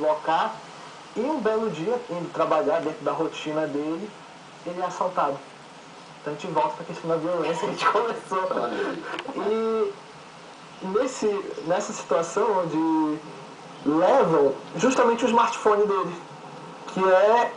deslocar e um belo dia, indo trabalhar dentro da rotina dele, ele é assaltado. Então a gente volta para a questão da violência que a gente começou. E nessa situação onde levam justamente o smartphone dele, que é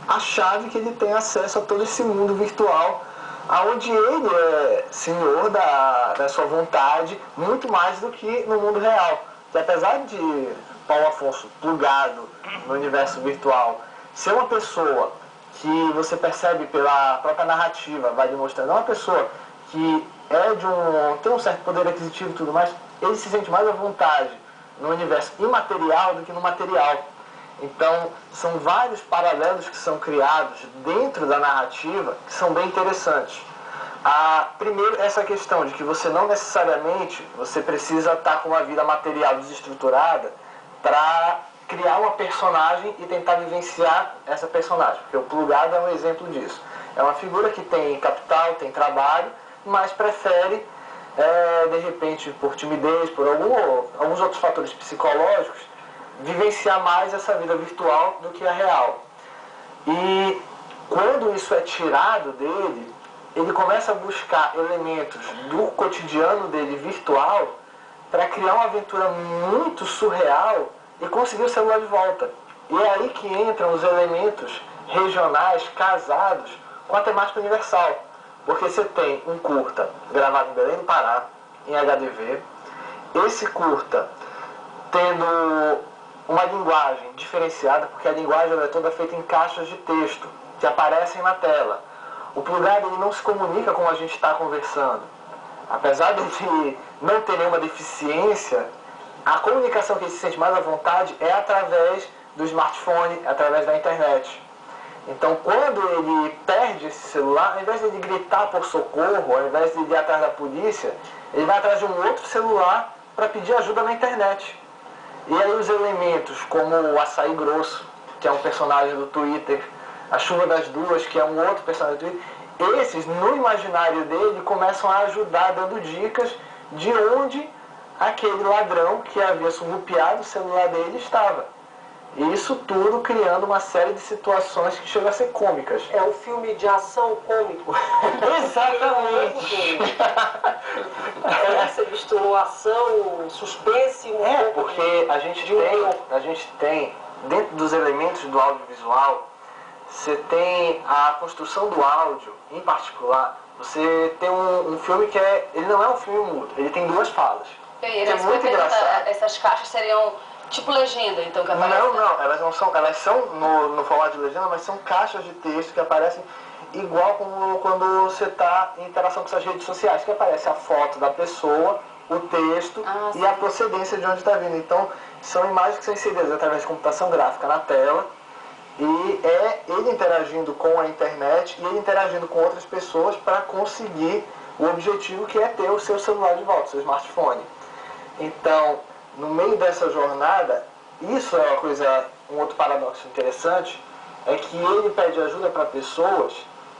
a chave que ele tem acesso a todo esse mundo virtual, aonde ele é senhor da sua vontade, muito mais do que no mundo real. Que apesar de Paulo Afonso, plugado no universo virtual, ser uma pessoa que você percebe pela própria narrativa, vai demonstrando, é uma pessoa que tem um certo poder aquisitivo e tudo mais, ele se sente mais à vontade no universo imaterial do que no material. Então, são vários paralelos que são criados dentro da narrativa que são bem interessantes. Primeiro, essa questão de que você não necessariamente você precisa estar com uma vida material desestruturada para criar uma personagem e tentar vivenciar essa personagem, porque o plugado é um exemplo disso. É uma figura que tem capital, tem trabalho, mas prefere, de repente, por timidez, por alguns outros fatores psicológicos, vivenciar mais essa vida virtual do que a real. E quando isso é tirado dele, ele começa a buscar elementos do cotidiano dele virtual para criar uma aventura muito surreal e conseguir o celular de volta. E é aí que entram os elementos regionais casados com a temática universal. Porque você tem um curta gravado em Belém do Pará, em HDV, esse curta tendo uma linguagem diferenciada, porque a linguagem é toda feita em caixas de texto que aparecem na tela. O plugado ele não se comunica como a gente está conversando. Apesar de ele não ter nenhuma deficiência, a comunicação que ele se sente mais à vontade é através do smartphone, através da internet. Então, quando ele perde esse celular, ao invés de ele gritar por socorro, ao invés de ele ir atrás da polícia, ele vai atrás de um outro celular para pedir ajuda na internet. E aí os elementos como o Açaí Grosso, que é um personagem do Twitter, a Chuva das Duas, que é um outro personagem do Twitter, esses, no imaginário dele, começam a ajudar, dando dicas de onde aquele ladrão que havia surrupiado o celular dele estava. E isso tudo criando uma série de situações que chegam a ser cômicas. É um filme de ação cômico. Exatamente! Você misturou ação, suspense e um pouco porque a gente tem, dentro dos elementos do audiovisual, você tem a construção do áudio, em particular, você tem um filme que ele não é um filme mudo, ele tem duas falas. É muito engraçado. Essas caixas seriam tipo legenda, então, que aparece? Não, elas não são, elas são no formato de legenda, mas são caixas de texto que aparecem igual como quando você está em interação com essas redes sociais, que aparece a foto da pessoa, o texto e a procedência de onde está vindo. Então, são imagens que são inseridas através de computação gráfica na tela, e é ele interagindo com a internet e ele interagindo com outras pessoas para conseguir o objetivo que é ter o seu celular de volta, o seu smartphone. Então, no meio dessa jornada, isso é um outro paradoxo interessante, é que ele pede ajuda para pessoas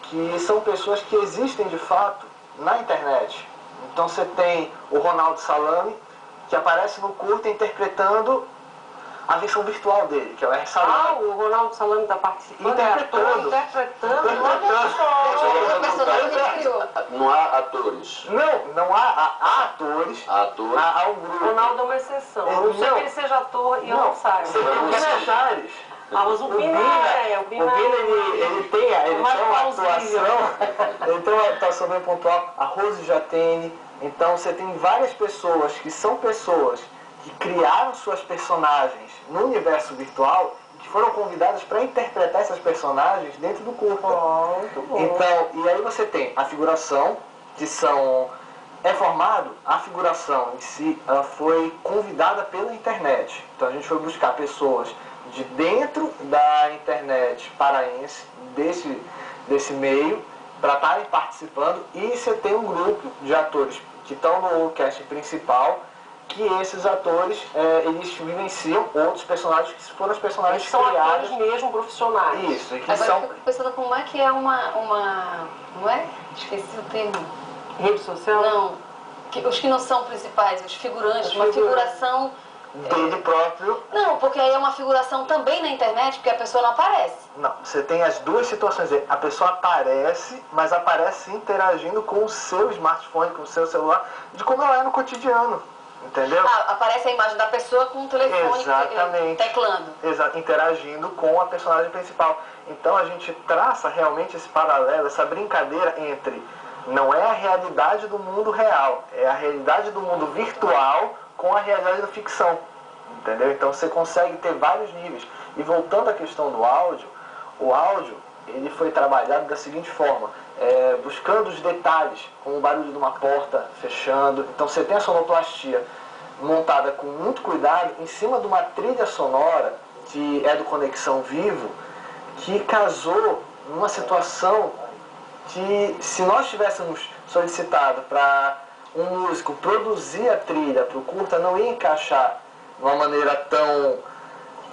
que são pessoas que existem de fato na internet. Então você tem o Ronaldo Salame, que aparece no curta interpretando a versão virtual dele, que é o R. Salame. O Ronaldo Salame está participando. Interpretando. Não há atores. Não há atores. Há um grupo. O Ronaldo é uma exceção. A não ser que ele seja ator e eu não saiba. Você tem o Pina Chaves. Mas o Pina ele tem uma atuação. Ele tem uma atuação bem pontual. A Rose Jatene. Então você tem várias pessoas que são pessoas que criaram suas personagens no universo virtual, que foram convidadas para interpretar essas personagens dentro do curta. Muito bom. Então, e aí você tem a figuração, que é formado, a figuração em si, ela foi convidada pela internet. Então a gente foi buscar pessoas de dentro da internet paraense, desse meio, para estarem participando, e você tem um grupo de atores que estão no casting principal, que esses atores, eles vivenciam outros personagens que foram os personagens são criados. Atores mesmo profissionais. Isso, e que Agora são... eu fico pensando como é que é não é? Esqueci o termo. Rede social? Não. Os que não são principais, os figurantes, uma figuração dele próprio. Não, porque aí é uma figuração também na internet, porque a pessoa não aparece. Não, você tem as duas situações. A pessoa aparece, mas aparece interagindo com o seu smartphone, com o seu celular, de como ela é no cotidiano. Entendeu? Aparece a imagem da pessoa com o telefone teclando. Interagindo com a personagem principal. Então a gente traça realmente esse paralelo, essa brincadeira entre não é a realidade do mundo real, é a realidade do mundo virtual com a realidade da ficção. Entendeu? Então você consegue ter vários níveis. E voltando à questão do áudio, o áudio ele foi trabalhado da seguinte forma, buscando os detalhes, como o barulho de uma porta fechando. Então você tem a sonoplastia montada com muito cuidado em cima de uma trilha sonora que é do Conexão Vivo, que casou numa situação que, se nós tivéssemos solicitado para um músico produzir a trilha para o curta, não ia encaixar de uma maneira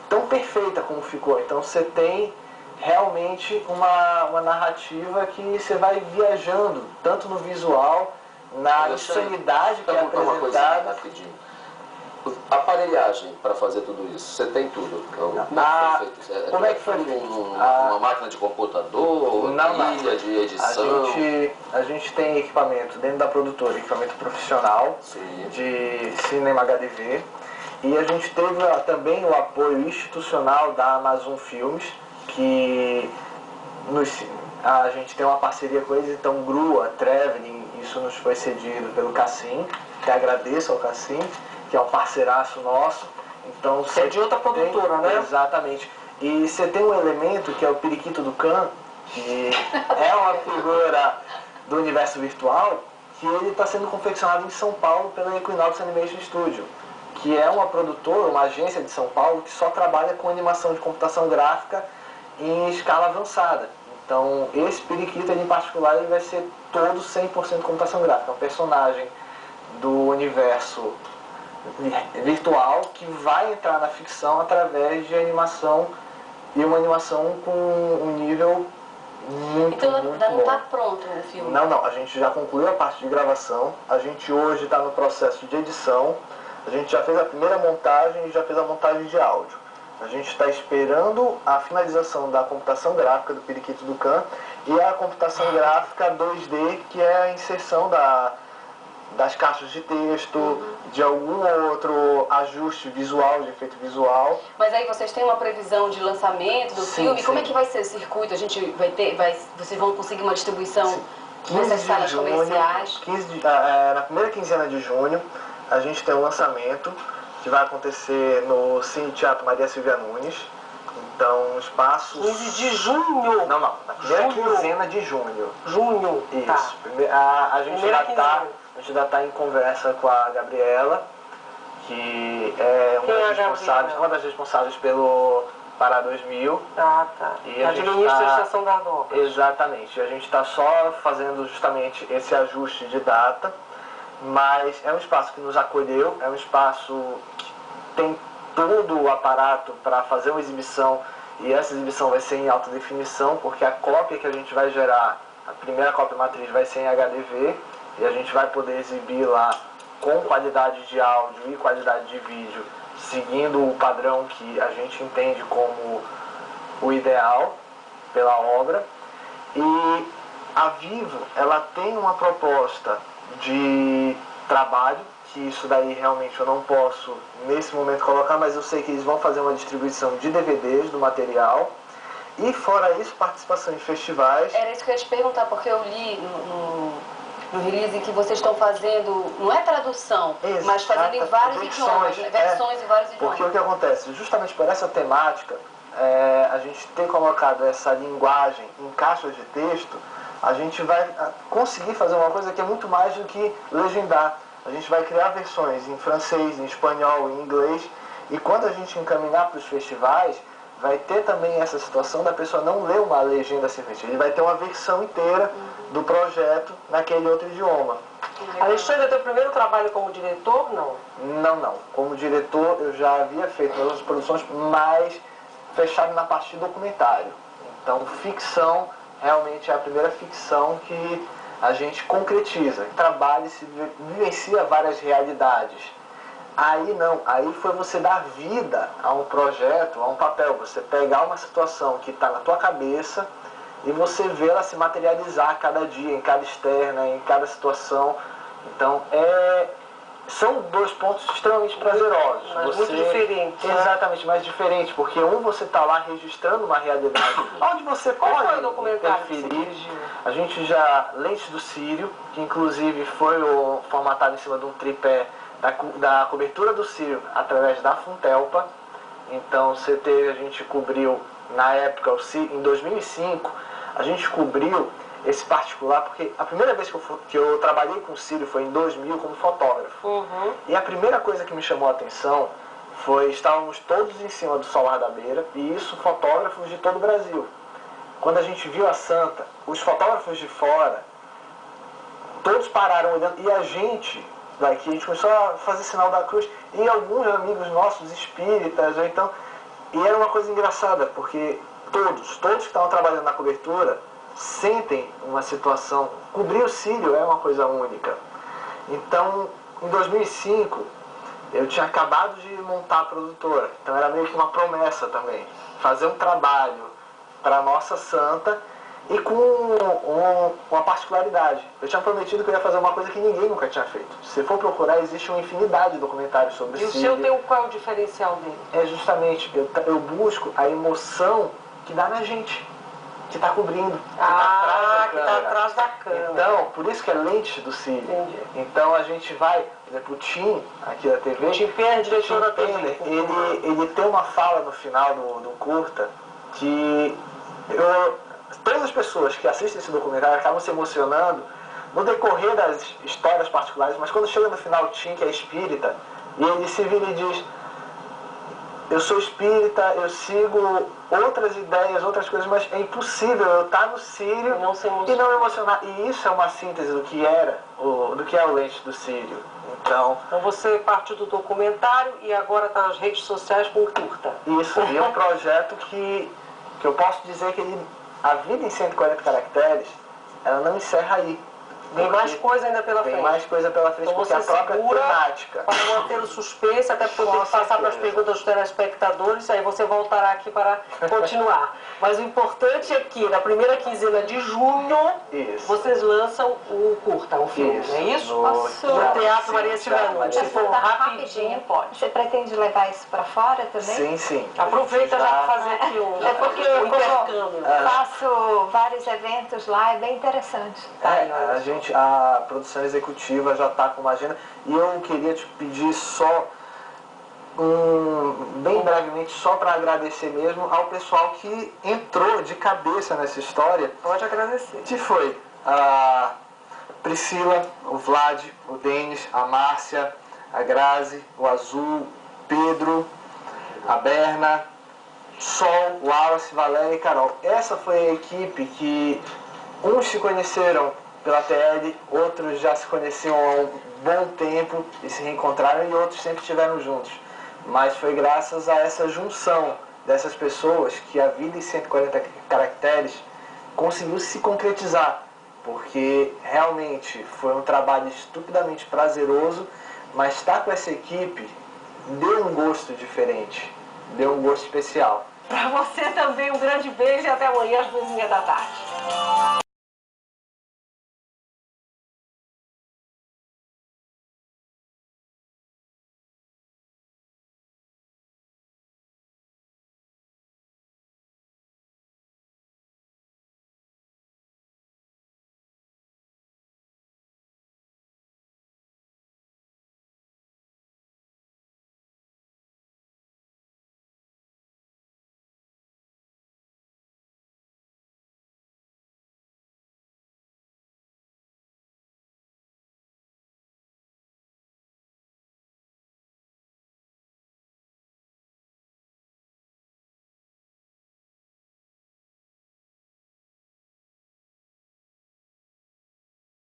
tão perfeita como ficou. Então você tem realmente uma narrativa que você vai viajando, tanto no visual, na insanidade que é apresentada. Aparelhagem para fazer tudo isso, você tem tudo? Como é que foi feito? Uma máquina de computador, ilha de edição? A gente tem equipamento dentro da produtora, equipamento profissional, sim, de cinema HDV, e a gente teve também o apoio institucional da Amazon Filmes, que a gente tem uma parceria com eles, então Grua, Traveling, isso nos foi cedido pelo Cassim, que agradeço ao Cassim, que é um parceiraço nosso. Então, é de outra produtora, né? Exatamente. E você tem um elemento que é o Periquito do Khan, que é uma figura do universo virtual, que ele está sendo confeccionado em São Paulo pela Equinox Animation Studio, que é uma produtora, uma agência de São Paulo que só trabalha com animação de computação gráfica em escala avançada. Então, esse periquito em particular ele vai ser todo 100% computação gráfica, é um personagem do universo virtual que vai entrar na ficção através de animação, e uma animação com um nível muito, então, muito não bom. está pronto o filme? Não, a gente já concluiu a parte de gravação, a gente hoje está no processo de edição, a gente já fez a primeira montagem e já fez a montagem de áudio. A gente está esperando a finalização da computação gráfica do Periquito do Khan e a computação gráfica 2D, que é a inserção das caixas de texto, de algum outro ajuste visual, de efeito visual. Mas aí vocês têm uma previsão de lançamento do filme? Sim. Como é que vai ser o circuito? A gente vocês vão conseguir uma distribuição nessas salas comerciais? Na primeira quinzena de junho, a gente tem um lançamento que vai acontecer no Cine Teatro Maria Silvia Nunes. Então, espaços... 15 de junho? Não, na primeira quinzena de junho. Junho? Isso. Tá. A gente já está em conversa com a Gabriela, que é uma das responsáveis pelo Pará 2000. Tá. E administra a Estação das Obras. Exatamente. A gente está só fazendo justamente esse ajuste de data, mas é um espaço que nos acolheu, é um espaço que tem todo o aparato para fazer uma exibição, e essa exibição vai ser em alta definição, porque a cópia que a gente vai gerar, a primeira cópia matriz vai ser em HDV, e a gente vai poder exibir lá com qualidade de áudio e qualidade de vídeo, seguindo o padrão que a gente entende como o ideal pela obra. E a Vivo, ela tem uma proposta de trabalho, que isso daí realmente eu não posso nesse momento colocar, mas eu sei que eles vão fazer uma distribuição de DVDs do material, e fora isso, participação em festivais. Era isso que eu ia te perguntar, porque eu li no release que vocês estão fazendo, não é tradução, mas fazendo em vários idiomas, versões em vários idiomas. Porque o que acontece, justamente por essa temática, a gente tem colocado essa linguagem em caixas de texto, a gente vai conseguir fazer uma coisa que é muito mais do que legendar. A gente vai criar versões em francês, em espanhol, em inglês, e quando a gente encaminhar para os festivais, vai ter também essa situação da pessoa não ler uma legenda simplesmente. Ele vai ter uma versão inteira do projeto naquele outro idioma. Alexandre, é teu primeiro trabalho como diretor, não? Não. Como diretor, eu já havia feito outras produções, mas fechado na parte de documentário. Então, ficção realmente é a primeira ficção que a gente concretiza, trabalha e se vivencia várias realidades. Aí não, aí foi você dar vida a um projeto, a um papel, você pegar uma situação que está na tua cabeça e você vê-la se materializar a cada dia, em cada externa, em cada situação. Então, são dois pontos extremamente prazerosos. Mas muito diferentes. Exatamente, mais diferentes, porque você está lá registrando uma realidade, onde você Qual pode foi o documentário interferir. A gente Lentes do Círio, que inclusive foi formatado em cima de um tripé da cobertura do Círio através da Funtelpa. Então, a gente cobriu, na época, em 2005, a gente cobriu esse particular, porque a primeira vez que eu trabalhei com o Círio foi em 2000 como fotógrafo. Uhum. E a primeira coisa que me chamou a atenção foi, estávamos todos em cima do Solar da Beira, e isso fotógrafos de todo o Brasil. Quando a gente viu a Santa, os fotógrafos de fora, todos pararam olhando, e a gente começou a fazer sinal da cruz, e alguns amigos nossos espíritas, e era uma coisa engraçada, porque todos que estavam trabalhando na cobertura sentem uma situação. Cobrir o Círio é uma coisa única. Então, em 2005, eu tinha acabado de montar a produtora, então era meio que uma promessa também, fazer um trabalho para a nossa Santa, e com uma particularidade. Eu tinha prometido que eu ia fazer uma coisa que ninguém nunca tinha feito. Se for procurar, existe uma infinidade de documentários sobre o Círio. E o seu qual é o diferencial dele? É justamente, eu busco a emoção que dá na gente, que está cobrindo, que está atrás da câmera. Então, por isso que é Lentes do Círio. Entendi. Então a gente vai, por exemplo, o Tim, aqui da TV, O Tim Penner, diretor da TV. Ele tem uma fala no final do curta que todas as pessoas que assistem esse documentário acabam se emocionando no decorrer das histórias particulares, mas quando chega no final o Tim, que é espírita, e ele se vira e diz: eu sou espírita, eu sigo outras ideias, outras coisas, mas é impossível eu estar no Círio e não me emocionar. E isso é uma síntese do que é o Lentes do Círio. Então você partiu do documentário e agora está nas redes sociais com curta. Isso, e é um projeto que eu posso dizer que a vida em 140 caracteres, ela não encerra aí. Tem mais coisa ainda pela frente. Tem mais coisa pela frente, então porque a própria temática. Para manter o suspense, até porque eu tenho que passar para as perguntas dos telespectadores, aí você voltará aqui para continuar. Mas o importante é que na primeira quinzena de junho, vocês lançam o curta, o filme, não é isso? No Teatro Maria Silvana. Se for rapidinho, pode. Você pretende levar isso para fora também? Sim, sim. Aproveita já para fazer aqui um intercâmbio. Eu faço vários eventos lá, é bem interessante. A produção executiva já está com uma agenda, e eu queria te pedir bem brevemente, só para agradecer mesmo ao pessoal que entrou de cabeça nessa história. Pode agradecer. Que foi a Priscila, o Vlad, o Denis, a Márcia, a Grazi, o Azul, o Pedro, a Berna, Sol, o Wallace, Valéria e Carol. Essa foi a equipe que uns se conheceram pela TL, outros já se conheciam há um bom tempo e se reencontraram, e outros sempre estiveram juntos. Mas foi graças a essa junção dessas pessoas que a vida em 140 caracteres conseguiu se concretizar, porque realmente foi um trabalho estupidamente prazeroso, mas estar com essa equipe deu um gosto diferente, deu um gosto especial. Para você também um grande beijo e até amanhã às 2h30 da tarde.